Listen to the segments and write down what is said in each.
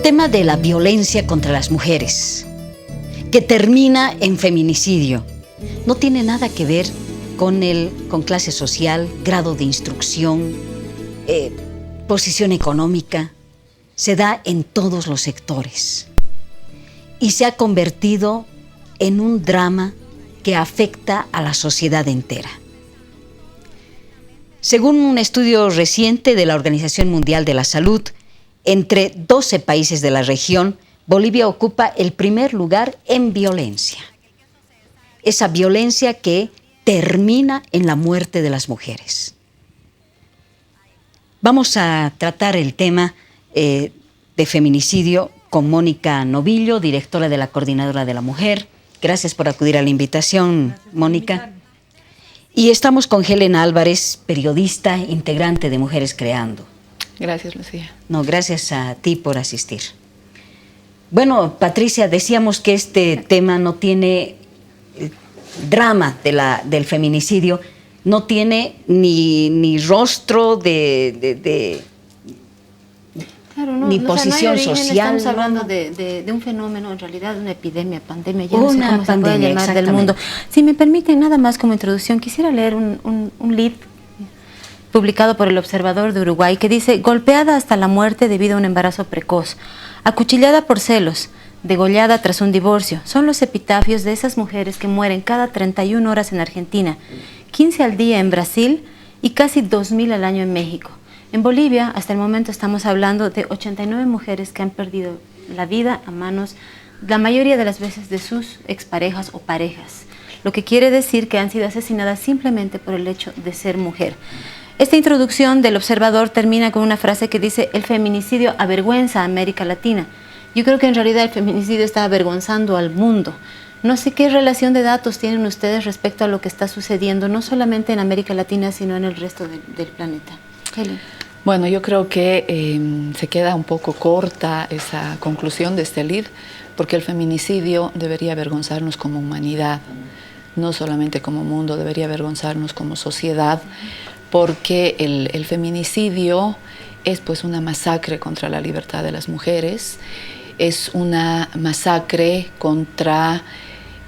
tema de la violencia contra las mujeres, que termina en feminicidio, no tiene nada que ver con clase social, grado de instrucción, posición económica. Se da en todos los sectores y se ha convertido en un drama que afecta a la sociedad entera. Según un estudio reciente de la Organización Mundial de la Salud, entre 12 países de la región, Bolivia ocupa el primer lugar en violencia. Esa violencia que termina en la muerte de las mujeres. Vamos a tratar el tema de feminicidio con Mónica Novillo, directora de la Coordinadora de la Mujer. Gracias por acudir a la invitación, Mónica. Y estamos con Helen Álvarez, periodista, integrante de Mujeres Creando. Gracias, Lucía. No, gracias a ti por asistir. Bueno, Patricia, decíamos que este tema no tiene drama del feminicidio, no tiene ni rostro Claro, no, ni posición social. Estamos hablando de un fenómeno, en realidad, una epidemia, pandemia, ya no sé cómo se puede llamar del mundo. Si me permiten, nada más como introducción, quisiera leer un lead publicado por El Observador de Uruguay que dice: golpeada hasta la muerte debido a un embarazo precoz, acuchillada por celos, degollada tras un divorcio, son los epitafios de esas mujeres que mueren cada 31 horas en Argentina, 15 al día en Brasil y casi 2.000 al año en México. En Bolivia, hasta el momento estamos hablando de 89 mujeres que han perdido la vida a manos, la mayoría de las veces, de sus exparejas o parejas, lo que quiere decir que han sido asesinadas simplemente por el hecho de ser mujer. Esta introducción del Observador termina con una frase que dice: el feminicidio avergüenza a América Latina. Yo creo que en realidad el feminicidio está avergonzando al mundo. No sé qué relación de datos tienen ustedes respecto a lo que está sucediendo, no solamente en América Latina, sino en el resto del planeta. Helen. Bueno, yo creo que se queda un poco corta esa conclusión de este lead, porque el feminicidio debería avergonzarnos como humanidad, no solamente como mundo, debería avergonzarnos como sociedad, porque el feminicidio es pues una masacre contra la libertad de las mujeres, es una masacre contra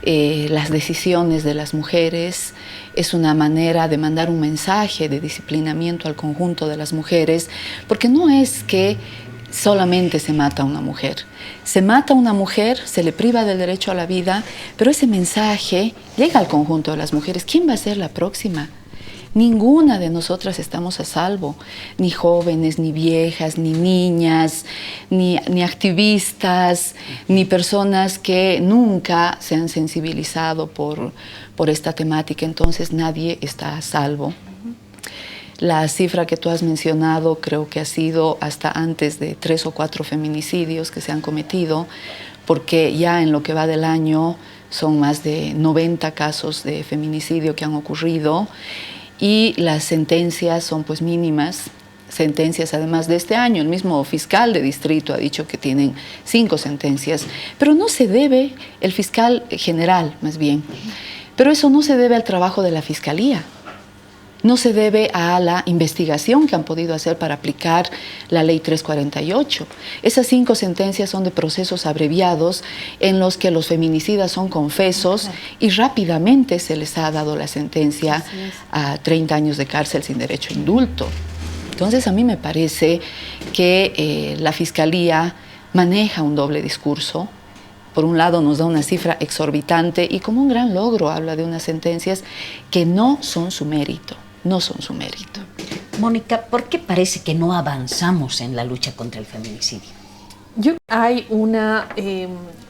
las decisiones de las mujeres, es una manera de mandar un mensaje de disciplinamiento al conjunto de las mujeres, porque no es que solamente se mata a una mujer. Se mata a una mujer, se le priva del derecho a la vida, pero ese mensaje llega al conjunto de las mujeres. ¿Quién va a ser la próxima? Ninguna de nosotras estamos a salvo, ni jóvenes, ni viejas, ni niñas, ni activistas, ni personas que nunca se han sensibilizado por esta temática. Entonces nadie está a salvo. La cifra que tú has mencionado creo que ha sido hasta antes de 3 o 4 feminicidios que se han cometido, porque ya en lo que va del año son más de 90 casos de feminicidio que han ocurrido. Y las sentencias son pues mínimas, sentencias además de este año. El mismo fiscal de distrito ha dicho que tienen 5 sentencias, pero no se debe, el fiscal general más bien, pero eso no se debe al trabajo de la fiscalía, no se debe a la investigación que han podido hacer para aplicar la ley 348. Esas 5 sentencias son de procesos abreviados en los que los feminicidas son confesos y rápidamente se les ha dado la sentencia a 30 años de cárcel sin derecho a indulto. Entonces a mí me parece que la Fiscalía maneja un doble discurso. Por un lado nos da una cifra exorbitante y como un gran logro habla de unas sentencias que no son su mérito. No son su mérito. Mónica, ¿por qué parece que no avanzamos en la lucha contra el feminicidio?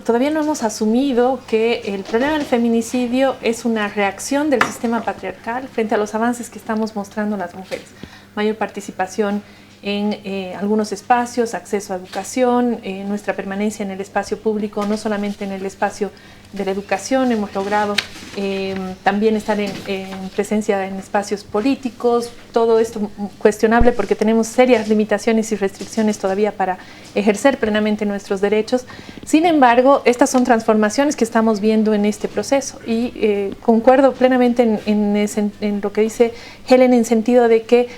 Todavía no hemos asumido que el problema del feminicidio es una reacción del sistema patriarcal frente a los avances que estamos mostrando las mujeres. Mayor participación en algunos espacios, acceso a educación, nuestra permanencia en el espacio público, no solamente en el espacio de la educación, hemos logrado también estar en presencia en espacios políticos, todo esto cuestionable porque tenemos serias limitaciones y restricciones todavía para ejercer plenamente nuestros derechos. Sin embargo, estas son transformaciones que estamos viendo en este proceso y concuerdo plenamente en lo que dice Helen en sentido de que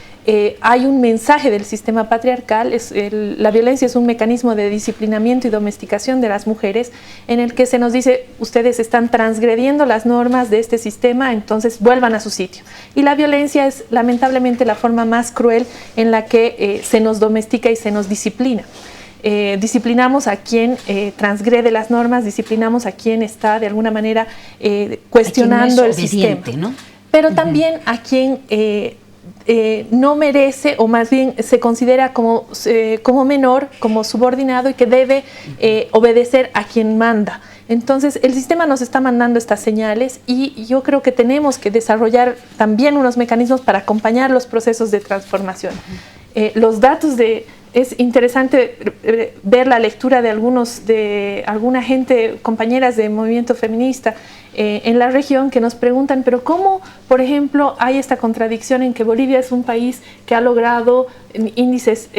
hay un mensaje del sistema patriarcal. La violencia es un mecanismo de disciplinamiento y domesticación de las mujeres en el que se nos dice: ustedes están transgrediendo las normas de este sistema, entonces vuelvan a su sitio. Y la violencia es lamentablemente la forma más cruel en la que se nos domestica y se nos disciplina. Disciplinamos a quien transgrede las normas, disciplinamos a quien está de alguna manera cuestionando el sistema, ¿no? Pero también a quien no merece, o más bien se considera como menor, como subordinado, y que debe obedecer a quien manda. Entonces el sistema nos está mandando estas señales, y yo creo que tenemos que desarrollar también unos mecanismos para acompañar los procesos de transformación. Los datos es interesante ver la lectura de alguna gente, compañeras del movimiento feminista en la región, que nos preguntan: pero ¿cómo, por ejemplo, hay esta contradicción en que Bolivia es un país que ha logrado índices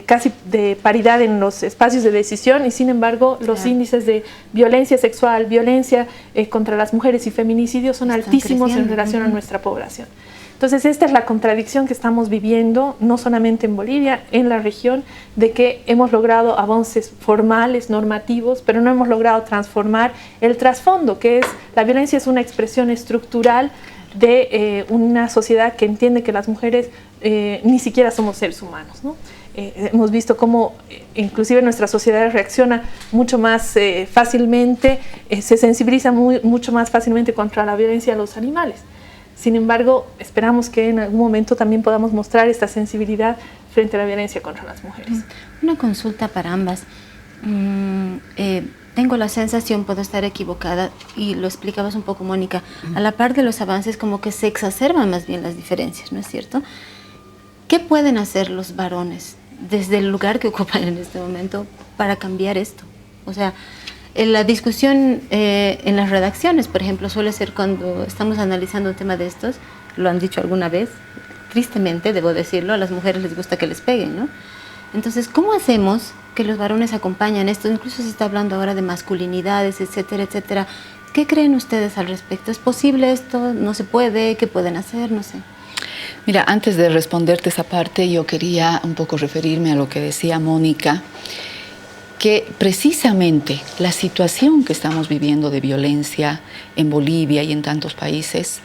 casi de paridad en los espacios de decisión, y sin embargo los índices de violencia sexual, violencia contra las mujeres y feminicidios son altísimos en relación a nuestra población? Entonces esta es la contradicción que estamos viviendo, no solamente en Bolivia, en la región, de que hemos logrado avances formales, normativos, pero no hemos logrado transformar el trasfondo, que es: la violencia es una expresión estructural de una sociedad que entiende que las mujeres ni siquiera somos seres humanos, ¿no? Hemos visto cómo inclusive nuestra sociedad reacciona mucho más fácilmente, se sensibiliza mucho más fácilmente contra la violencia a los animales. Sin embargo, esperamos que en algún momento también podamos mostrar esta sensibilidad frente a la violencia contra las mujeres. Una consulta para ambas. Tengo la sensación, puedo estar equivocada, y lo explicabas un poco, Mónica, a la par de los avances como que se exacerban más bien las diferencias, ¿no es cierto? ¿Qué pueden hacer los varones desde el lugar que ocupan en este momento para cambiar esto? O sea, en la discusión en las redacciones, por ejemplo, suele ser cuando estamos analizando un tema de estos, lo han dicho alguna vez, tristemente debo decirlo, a las mujeres les gusta que les peguen, ¿no? Entonces, ¿cómo hacemos que los varones acompañan esto? Incluso se está hablando ahora de masculinidades, etcétera, etcétera. ¿Qué creen ustedes al respecto? ¿Es posible esto? ¿No se puede? ¿Qué pueden hacer? No sé. Mira, antes de responderte esa parte, yo quería un poco referirme a lo que decía Mónica, que precisamente la situación que estamos viviendo de violencia en Bolivia y en tantos países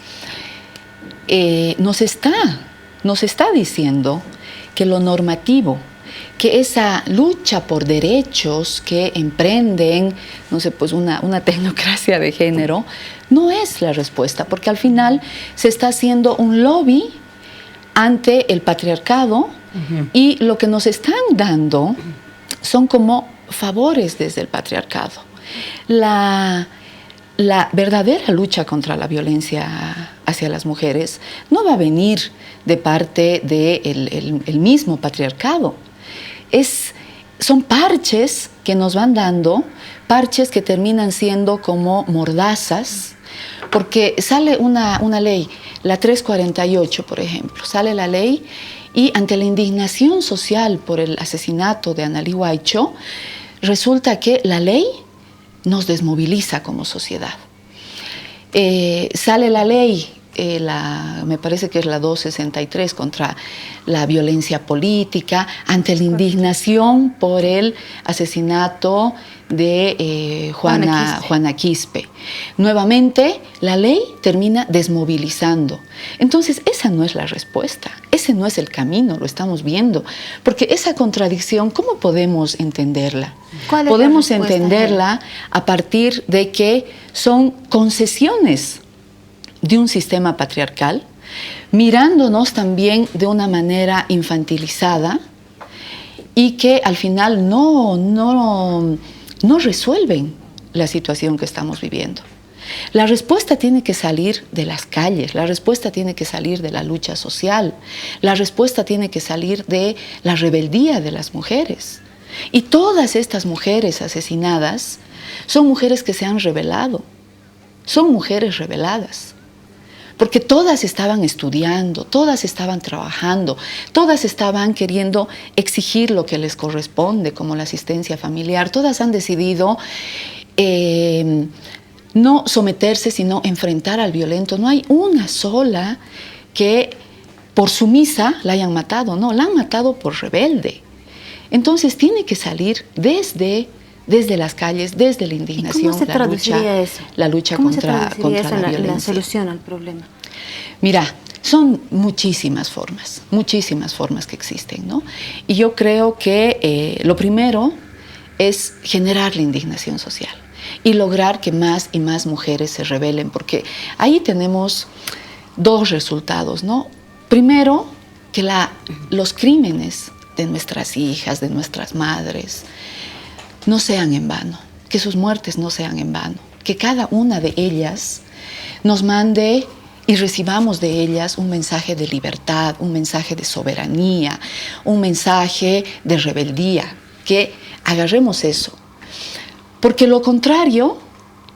nos está diciendo que lo normativo, que esa lucha por derechos que emprenden, no sé, pues una tecnocracia de género, no es la respuesta, porque al final se está haciendo un lobby ante el patriarcado, y lo que nos están dando son como favores desde el patriarcado. La verdadera lucha contra la violencia hacia las mujeres no va a venir de parte del mismo patriarcado. Son parches que nos van dando, parches que terminan siendo como mordazas, porque sale una ley, la 348, por ejemplo, sale la ley, y ante la indignación social por el asesinato de Analí Huaycho, resulta que la ley nos desmoviliza como sociedad. Sale la ley, me parece que es la 263, contra la violencia política, ante la indignación por el asesinato de Juana Quispe. Nuevamente, la ley termina desmovilizando. Entonces, esa no es la respuesta, ese no es el camino, lo estamos viendo. Porque esa contradicción, ¿cómo podemos entenderla? Podemos entenderla a partir de que son concesiones de un sistema patriarcal, mirándonos también de una manera infantilizada, y que al final no resuelven la situación que estamos viviendo. La respuesta tiene que salir de las calles, la respuesta tiene que salir de la lucha social, la respuesta tiene que salir de la rebeldía de las mujeres. Y todas estas mujeres asesinadas son mujeres que se han rebelado, son mujeres rebeladas. Porque todas estaban estudiando, todas estaban trabajando, todas estaban queriendo exigir lo que les corresponde, como la asistencia familiar. Todas han decidido no someterse, sino enfrentar al violento. No hay una sola que por sumisa la hayan matado, no, la han matado por rebelde. Entonces tiene que salir desde las calles, desde la indignación, ¿Cómo se traduciría eso? La lucha contra la violencia. La solución al problema. Mira, son muchísimas formas que existen, ¿no? Y yo creo que lo primero es generar la indignación social y lograr que más y más mujeres se rebelen, porque ahí tenemos dos resultados, ¿no? Primero, que los crímenes de nuestras hijas, de nuestras madres, no sean en vano, que sus muertes no sean en vano, que cada una de ellas nos mande y recibamos de ellas un mensaje de libertad, un mensaje de soberanía, un mensaje de rebeldía, que agarremos eso. Porque lo contrario,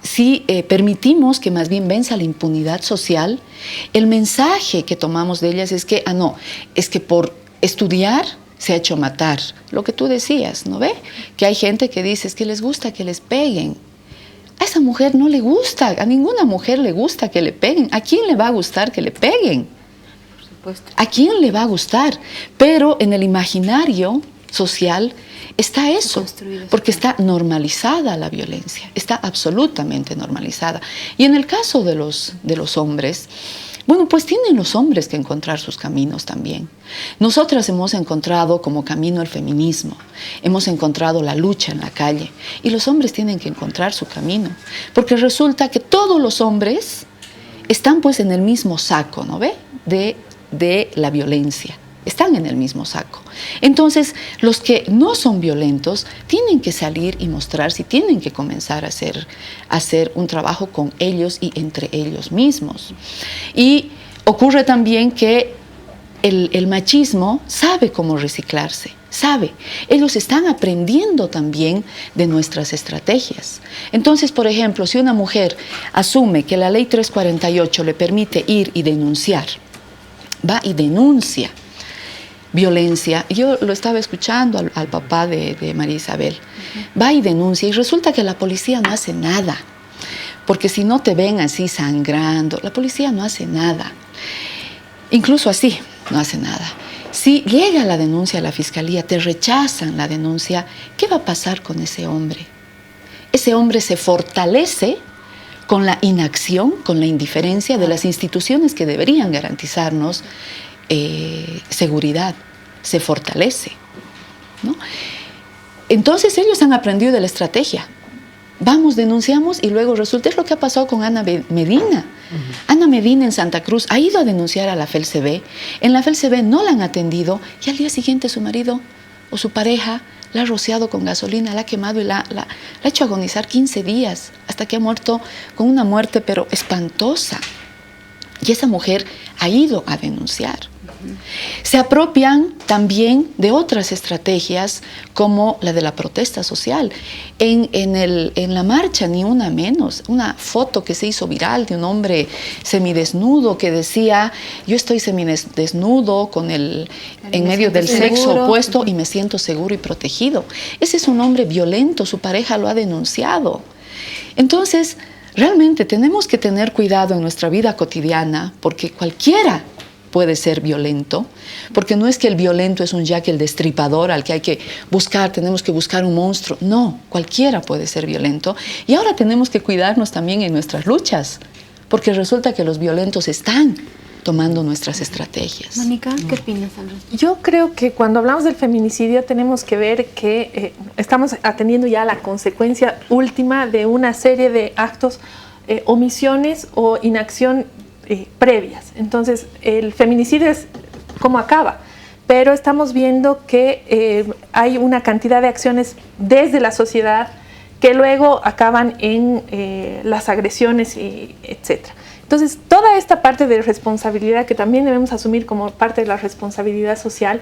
si permitimos que más bien venza la impunidad social, el mensaje que tomamos de ellas es que, no, es que por estudiar se ha hecho matar. Lo que tú decías, ¿no ve? Que hay gente que dice, es que les gusta que les peguen. A esa mujer no le gusta, a ninguna mujer le gusta que le peguen. ¿A quién le va a gustar que le peguen? Por supuesto. ¿A quién le va a gustar? Pero en el imaginario social está eso, porque está normalizada la violencia, está absolutamente normalizada. Y en el caso de los hombres, bueno, pues tienen los hombres que encontrar sus caminos también. Nosotras hemos encontrado como camino el feminismo, hemos encontrado la lucha en la calle, y los hombres tienen que encontrar su camino, porque resulta que todos los hombres están pues en el mismo saco, ¿no ve? De la violencia. Están en el mismo saco. Entonces, los que no son violentos tienen que salir y mostrarse, tienen que comenzar a hacer un trabajo con ellos y entre ellos mismos. Y ocurre también que el machismo sabe cómo reciclarse, sabe. Ellos están aprendiendo también de nuestras estrategias. Entonces, por ejemplo, si una mujer asume que la ley 348 le permite ir y denunciar, va y denuncia violencia. Yo lo estaba escuchando al papá de María Isabel. Va y denuncia y resulta que la policía no hace nada. Porque si no te ven así sangrando, la policía no hace nada. Incluso así no hace nada. Si llega la denuncia a la fiscalía, te rechazan la denuncia, ¿qué va a pasar con ese hombre? Ese hombre se fortalece con la inacción, con la indiferencia de las instituciones que deberían garantizarnos seguridad, se fortalece, ¿no? Entonces ellos han aprendido de la estrategia. Vamos, denunciamos y luego resulta, es lo que ha pasado con Ana Medina. Ana Medina en Santa Cruz ha ido a denunciar a la FELCB. En la FELCB no la han atendido y al día siguiente su marido o su pareja la ha rociado con gasolina, la ha quemado y la ha hecho agonizar 15 días hasta que ha muerto con una muerte pero espantosa. Y esa mujer ha ido a denunciar. Se apropian también de otras estrategias como la de la protesta social. En la marcha, ni una menos, una foto que se hizo viral de un hombre semidesnudo que decía, yo estoy semidesnudo en medio del sexo opuesto y me siento seguro y protegido. Ese es un hombre violento, su pareja lo ha denunciado. Entonces, realmente tenemos que tener cuidado en nuestra vida cotidiana porque cualquiera puede ser violento, porque no es que el violento es un Jack el Destripador al que hay que buscar, tenemos que buscar un monstruo. No, cualquiera puede ser violento. Y ahora tenemos que cuidarnos también en nuestras luchas, porque resulta que los violentos están tomando nuestras estrategias. Mónica, ¿qué opinas al respecto? Yo creo que cuando hablamos del feminicidio tenemos que ver que estamos atendiendo ya la consecuencia última de una serie de actos, omisiones o inacción previas. Entonces, el feminicidio es cómo acaba, pero estamos viendo que hay una cantidad de acciones desde la sociedad que luego acaban en las agresiones, etc. Entonces, toda esta parte de responsabilidad que también debemos asumir como parte de la responsabilidad social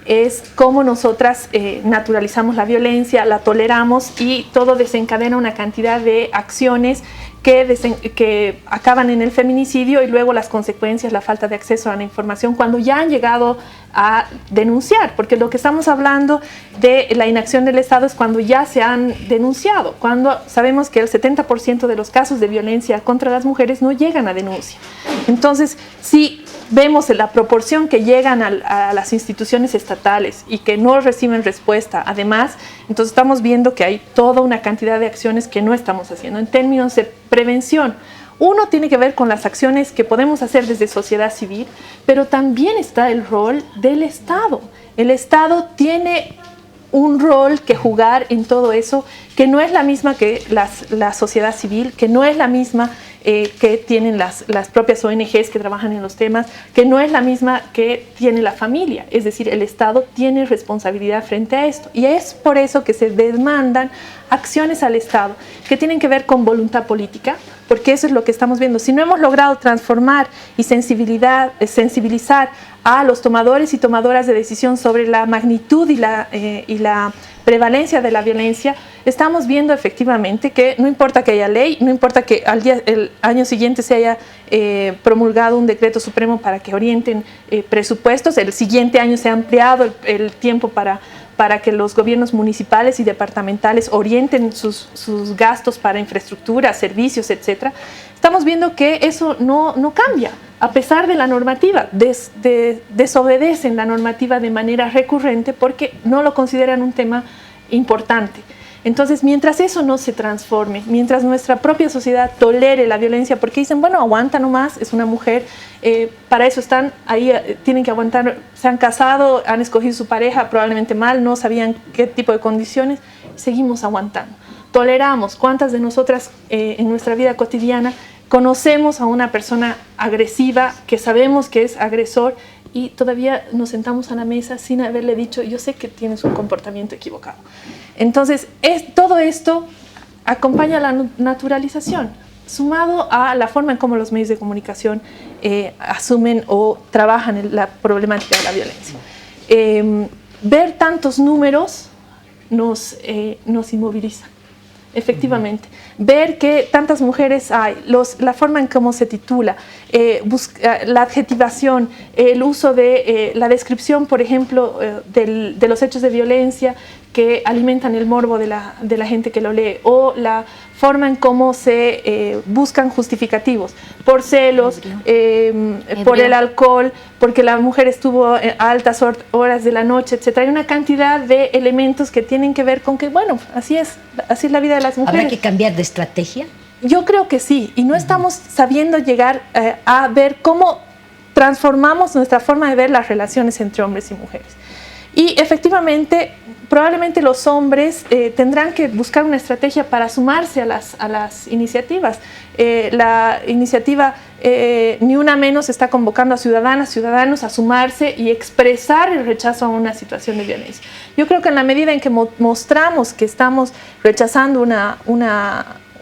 es cómo nosotras naturalizamos la violencia, la toleramos y todo desencadena una cantidad de acciones que acaban en el feminicidio y luego las consecuencias, la falta de acceso a la información cuando ya han llegado a denunciar, porque lo que estamos hablando de la inacción del Estado es cuando ya se han denunciado, cuando sabemos que el 70% de los casos de violencia contra las mujeres no llegan a denuncia. Entonces, si vemos la proporción que llegan a las instituciones estatales y que no reciben respuesta, además, entonces estamos viendo que hay toda una cantidad de acciones que no estamos haciendo. En términos de prevención, uno tiene que ver con las acciones que podemos hacer desde sociedad civil, pero también está el rol del Estado. El Estado tiene un rol que jugar en todo eso, que no es la misma que la sociedad civil, que no es la misma que tienen las propias ONGs que trabajan en los temas, que no es la misma que tiene la familia. Es decir, el Estado tiene responsabilidad frente a esto. Y es por eso que se demandan acciones al Estado que tienen que ver con voluntad política, porque eso es lo que estamos viendo. Si no hemos logrado transformar y sensibilizar a los tomadores y tomadoras de decisión sobre la magnitud y la prevalencia de la violencia, estamos viendo efectivamente que no importa que haya ley, no importa que el año siguiente se haya promulgado un decreto supremo para que orienten presupuestos, el siguiente año se ha ampliado el tiempo para que los gobiernos municipales y departamentales orienten sus gastos para infraestructura, servicios, etc. Estamos viendo que eso no cambia, a pesar de la normativa. Desobedecen la normativa de manera recurrente porque no lo consideran un tema importante. Entonces, mientras eso no se transforme, mientras nuestra propia sociedad tolere la violencia, porque dicen, bueno, aguanta nomás, es una mujer, para eso están ahí, tienen que aguantar, se han casado, han escogido su pareja probablemente mal, no sabían qué tipo de condiciones, seguimos aguantando. Toleramos. ¿Cuántas de nosotras en nuestra vida cotidiana conocemos a una persona agresiva que sabemos que es agresor y todavía nos sentamos a la mesa sin haberle dicho, yo sé que tienes un comportamiento equivocado? Entonces, todo esto acompaña a la naturalización, sumado a la forma en cómo los medios de comunicación asumen o trabajan la problemática de la violencia. Ver tantos números nos inmoviliza. Efectivamente, ver que tantas mujeres hay, la forma en cómo se titula, la adjetivación, el uso de la descripción, por ejemplo, de los hechos de violencia que alimentan el morbo de la gente que lo lee, o la forma en cómo se buscan justificativos, por celos, por el alcohol, porque la mujer estuvo a altas horas de la noche, etc. Hay una cantidad de elementos que tienen que ver con que, bueno, así es la vida de las mujeres. ¿Habrá que cambiar de estrategia? Yo creo que sí, y no estamos sabiendo llegar a ver cómo transformamos nuestra forma de ver las relaciones entre hombres y mujeres. Y efectivamente, probablemente los hombres tendrán que buscar una estrategia para sumarse a las iniciativas. La iniciativa Ni Una Menos está convocando a ciudadanos a sumarse y expresar el rechazo a una situación de violencia. Yo creo que en la medida en que mostramos que estamos rechazando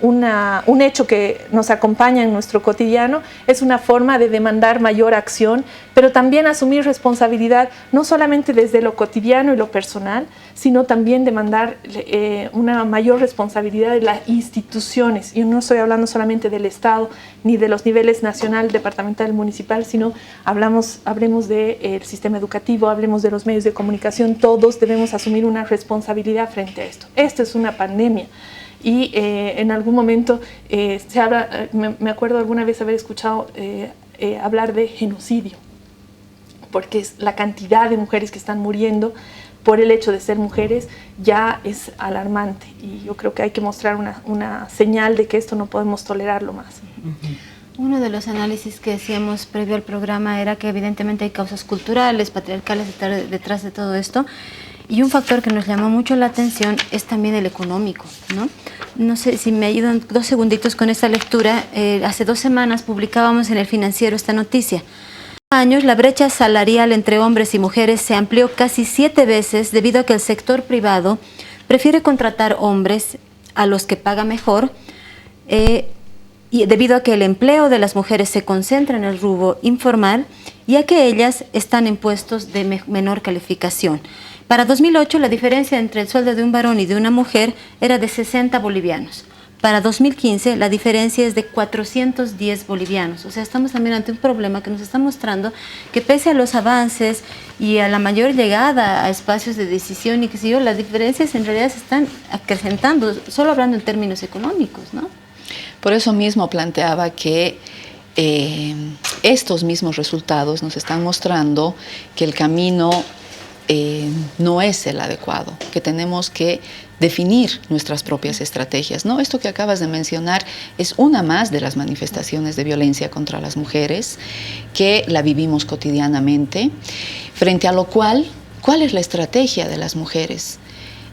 un hecho que nos acompaña en nuestro cotidiano, es una forma de demandar mayor acción, pero también asumir responsabilidad, no solamente desde lo cotidiano y lo personal, sino también demandar una mayor responsabilidad de las instituciones. Y no estoy hablando solamente del Estado, ni de los niveles nacional, departamental, municipal, sino hablemos del sistema educativo, hablemos de los medios de comunicación. Todos debemos asumir una responsabilidad frente a esto. Esto es una pandemia. Y en algún momento se habla, me acuerdo alguna vez haber escuchado hablar de genocidio, porque es la cantidad de mujeres que están muriendo por el hecho de ser mujeres ya es alarmante. Y yo creo que hay que mostrar una señal de que esto no podemos tolerarlo más. Uno de los análisis que hacíamos previo al programa era que evidentemente hay causas culturales, patriarcales detrás de todo esto. Y un factor que nos llamó mucho la atención es también el económico, ¿no? No sé si me ayudan 2 segunditos con esta lectura. Hace 2 semanas publicábamos en El Financiero esta noticia. Años, la brecha salarial entre hombres y mujeres se amplió casi 7 veces debido a que el sector privado prefiere contratar hombres a los que paga mejor y debido a que el empleo de las mujeres se concentra en el rubro informal y a que ellas están en puestos de menor calificación. Para 2008, la diferencia entre el sueldo de un varón y de una mujer era de 60 bolivianos. Para 2015, la diferencia es de 410 bolivianos. O sea, estamos también ante un problema que nos está mostrando que pese a los avances y a la mayor llegada a espacios de decisión y qué sé yo, las diferencias en realidad se están acrecentando, solo hablando en términos económicos, ¿no? Por eso mismo planteaba que estos mismos resultados nos están mostrando que el camino no es el adecuado, que tenemos que definir nuestras propias estrategias, ¿no? Esto que acabas de mencionar es una más de las manifestaciones de violencia contra las mujeres que la vivimos cotidianamente, frente a lo cual, ¿cuál es la estrategia de las mujeres?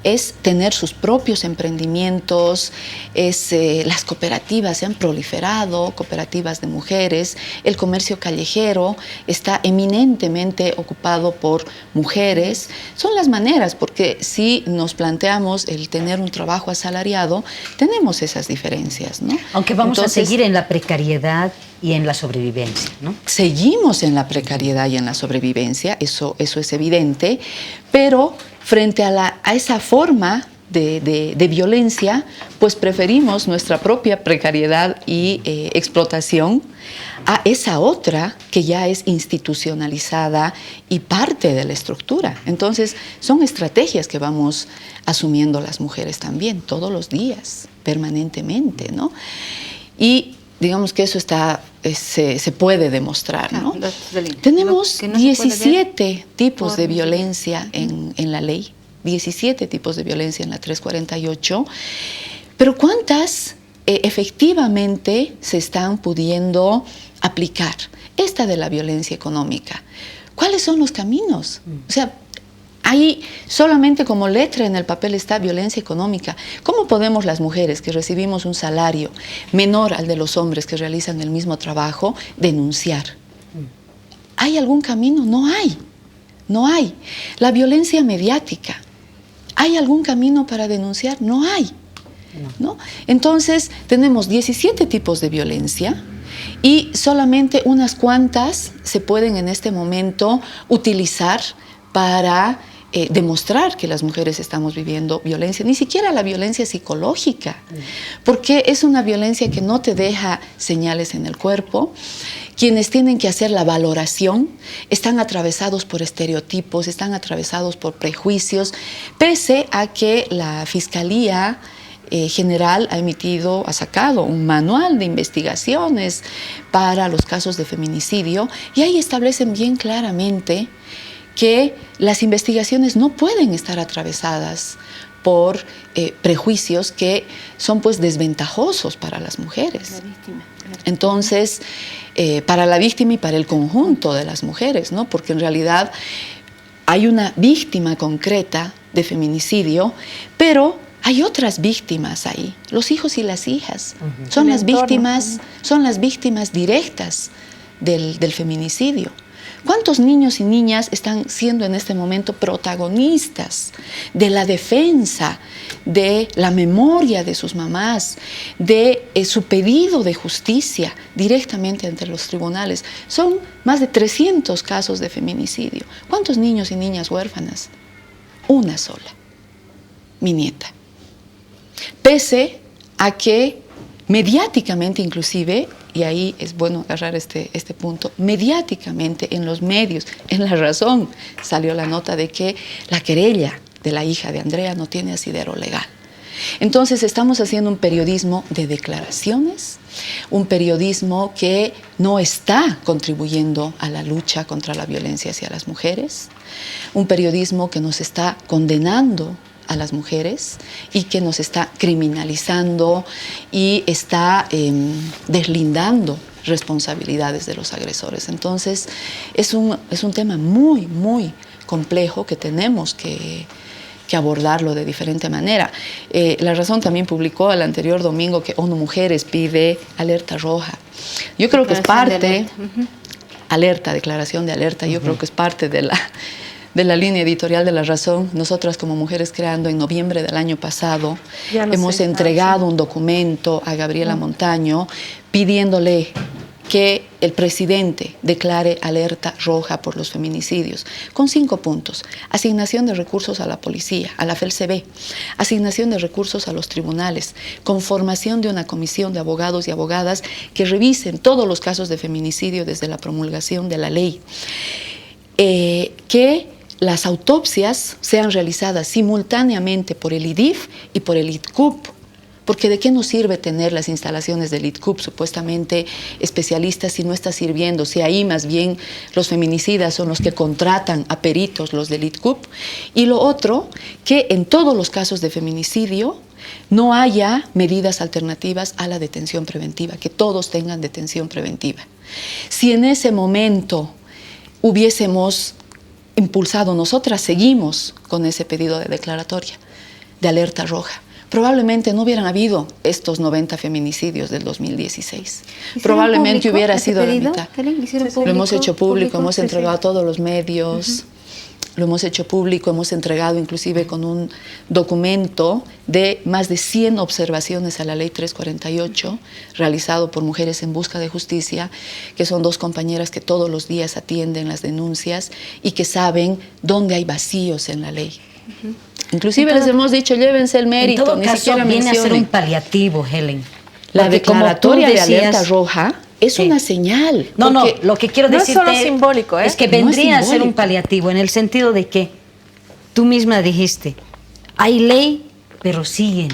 Es tener sus propios emprendimientos, las cooperativas se han proliferado, cooperativas de mujeres, el comercio callejero está eminentemente ocupado por mujeres. Son las maneras, porque si nos planteamos el tener un trabajo asalariado, tenemos esas diferencias, ¿no? Aunque vamos a seguir en la precariedad y en la sobrevivencia, ¿no? Seguimos en la precariedad y en la sobrevivencia, eso es evidente, pero frente a esa forma de violencia, pues preferimos nuestra propia precariedad y explotación a esa otra que ya es institucionalizada y parte de la estructura. Entonces, son estrategias que vamos asumiendo las mujeres también, todos los días, permanentemente, ¿no? Y digamos que eso se puede demostrar, ¿no? Tenemos 17 tipos de violencia en la ley, 17 tipos de violencia en la 348, pero ¿cuántas efectivamente se están pudiendo aplicar? Esta de la violencia económica, ¿cuáles son los caminos? O sea, ahí solamente como letra en el papel está violencia económica. ¿Cómo podemos las mujeres que recibimos un salario menor al de los hombres que realizan el mismo trabajo denunciar? ¿Hay algún camino? No hay. No hay. La violencia mediática. ¿Hay algún camino para denunciar? No hay. ¿No? Entonces, tenemos 17 tipos de violencia y solamente unas cuantas se pueden en este momento utilizar para demostrar que las mujeres estamos viviendo violencia, ni siquiera la violencia psicológica, porque es una violencia que no te deja señales en el cuerpo. Quienes tienen que hacer la valoración están atravesados por estereotipos, están atravesados por prejuicios, pese a que la Fiscalía General ha sacado un manual de investigaciones para los casos de feminicidio y ahí establecen bien claramente que las investigaciones no pueden estar atravesadas por prejuicios que son pues desventajosos para las mujeres. La víctima, claro. Entonces, para la víctima y para el conjunto de las mujeres, ¿no? Porque en realidad hay una víctima concreta de feminicidio, pero hay otras víctimas ahí, los hijos y las hijas. Son las víctimas directas del feminicidio. ¿Cuántos niños y niñas están siendo en este momento protagonistas de la defensa, de la memoria de sus mamás, de su pedido de justicia directamente ante los tribunales? Son más de 300 casos de feminicidio. ¿Cuántos niños y niñas huérfanas? Una sola, mi nieta. Pese a que mediáticamente inclusive, y ahí es bueno agarrar este punto, mediáticamente en los medios, en La Razón, salió la nota de que la querella de la hija de Andrea no tiene asidero legal. Entonces estamos haciendo un periodismo de declaraciones, un periodismo que no está contribuyendo a la lucha contra la violencia hacia las mujeres, un periodismo que nos está condenando a las mujeres y que nos está criminalizando y está deslindando responsabilidades de los agresores. Entonces, es un tema muy, muy complejo que tenemos que abordarlo de diferente manera. La Razón también publicó el anterior domingo que ONU Mujeres pide alerta roja. Yo creo que es parte, declaración de alerta, yo creo que es parte de la línea editorial de La Razón. Nosotras como Mujeres Creando, en noviembre del año pasado, hemos entregado un documento a Gabriela Montaño pidiéndole que el presidente declare alerta roja por los feminicidios, con 5 puntos. Asignación de recursos a la policía, a la FELCB, asignación de recursos a los tribunales, conformación de una comisión de abogados y abogadas que revisen todos los casos de feminicidio desde la promulgación de la ley, que las autopsias sean realizadas simultáneamente por el IDIF y por el IDCUP, Porque ¿de qué nos sirve tener las instalaciones del IDCUP, supuestamente especialistas, si no está sirviendo? Si ahí más bien los feminicidas son los que contratan a peritos, los del IDCUP. Y lo otro, que en todos los casos de feminicidio no haya medidas alternativas a la detención preventiva, que todos tengan detención preventiva. Si en ese momento hubiésemos impulsado, nosotras seguimos con ese pedido de declaratoria, de alerta roja, probablemente no hubieran habido estos 90 feminicidios del 2016. Probablemente hubiera sido la mitad. Lo hemos hecho público, hemos entregado a todos los medios, lo hemos hecho público, hemos entregado inclusive con un documento de más de 100 observaciones a la Ley 348, realizado por Mujeres en Busca de Justicia, que son 2 compañeras que todos los días atienden las denuncias y que saben dónde hay vacíos en la ley. Inclusive les hemos dicho, llévense el mérito, en todo ni caso, siquiera viene mencionen. a ser un paliativo, Helen. La declaratoria de alerta roja es una señal. No, lo que quiero decirte no es solo simbólico, es que vendría a ser un paliativo, en el sentido de que tú misma dijiste, hay ley, pero sigue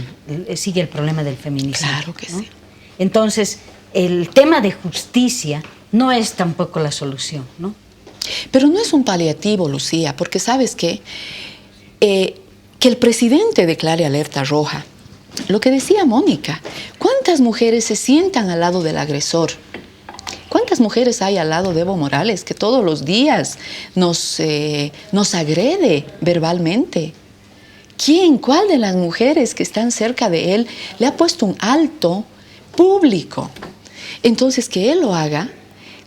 el problema del feminicidio. Claro que sí. Entonces, el tema de justicia no es tampoco la solución, ¿no? Pero no es un paliativo, Lucía, porque ¿sabes qué? Que el presidente declare alerta roja. Lo que decía Mónica, ¿cuántas mujeres se sientan al lado del agresor? ¿Cuántas mujeres hay al lado de Evo Morales que todos los días nos agrede verbalmente? ¿Quién, cuál de las mujeres que están cerca de él le ha puesto un alto público? Entonces, que él lo haga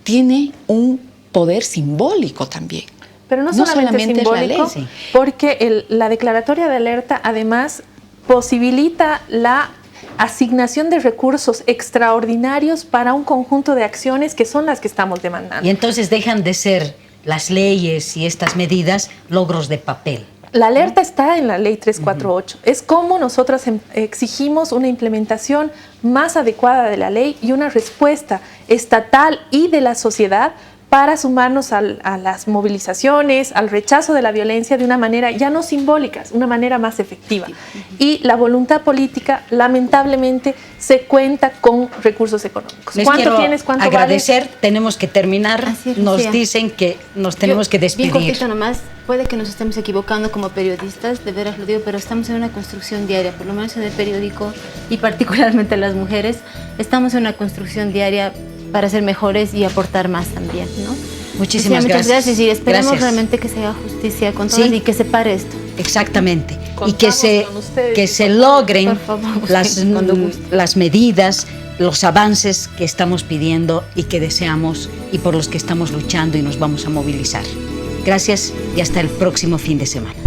tiene un poder simbólico también. Pero no solamente simbólico, sí, porque la declaratoria de alerta además posibilita la asignación de recursos extraordinarios para un conjunto de acciones que son las que estamos demandando. Y entonces dejan de ser las leyes y estas medidas logros de papel. La alerta está en la Ley 348. Es como nosotras exigimos una implementación más adecuada de la ley y una respuesta estatal y de la sociedad para sumarnos a las movilizaciones, al rechazo de la violencia de una manera ya no simbólica, una manera más efectiva. Y la voluntad política, lamentablemente, se cuenta con recursos económicos. ¿Cuánto tienes? ¿Cuánto agradecer? Vale? Tenemos que terminar. Nos dicen que nos tenemos que despedir. Bien cortito nomás, puede que nos estemos equivocando como periodistas, de veras lo digo, pero estamos en una construcción diaria, por lo menos en el periódico y particularmente las mujeres, estamos en una construcción diaria para ser mejores y aportar más también, ¿no? Muchísimas muchas gracias y esperemos realmente que se haga justicia con todas y que se pare esto. Exactamente. Y que se logren las medidas, los avances que estamos pidiendo y que deseamos y por los que estamos luchando y nos vamos a movilizar. Gracias y hasta el próximo fin de semana.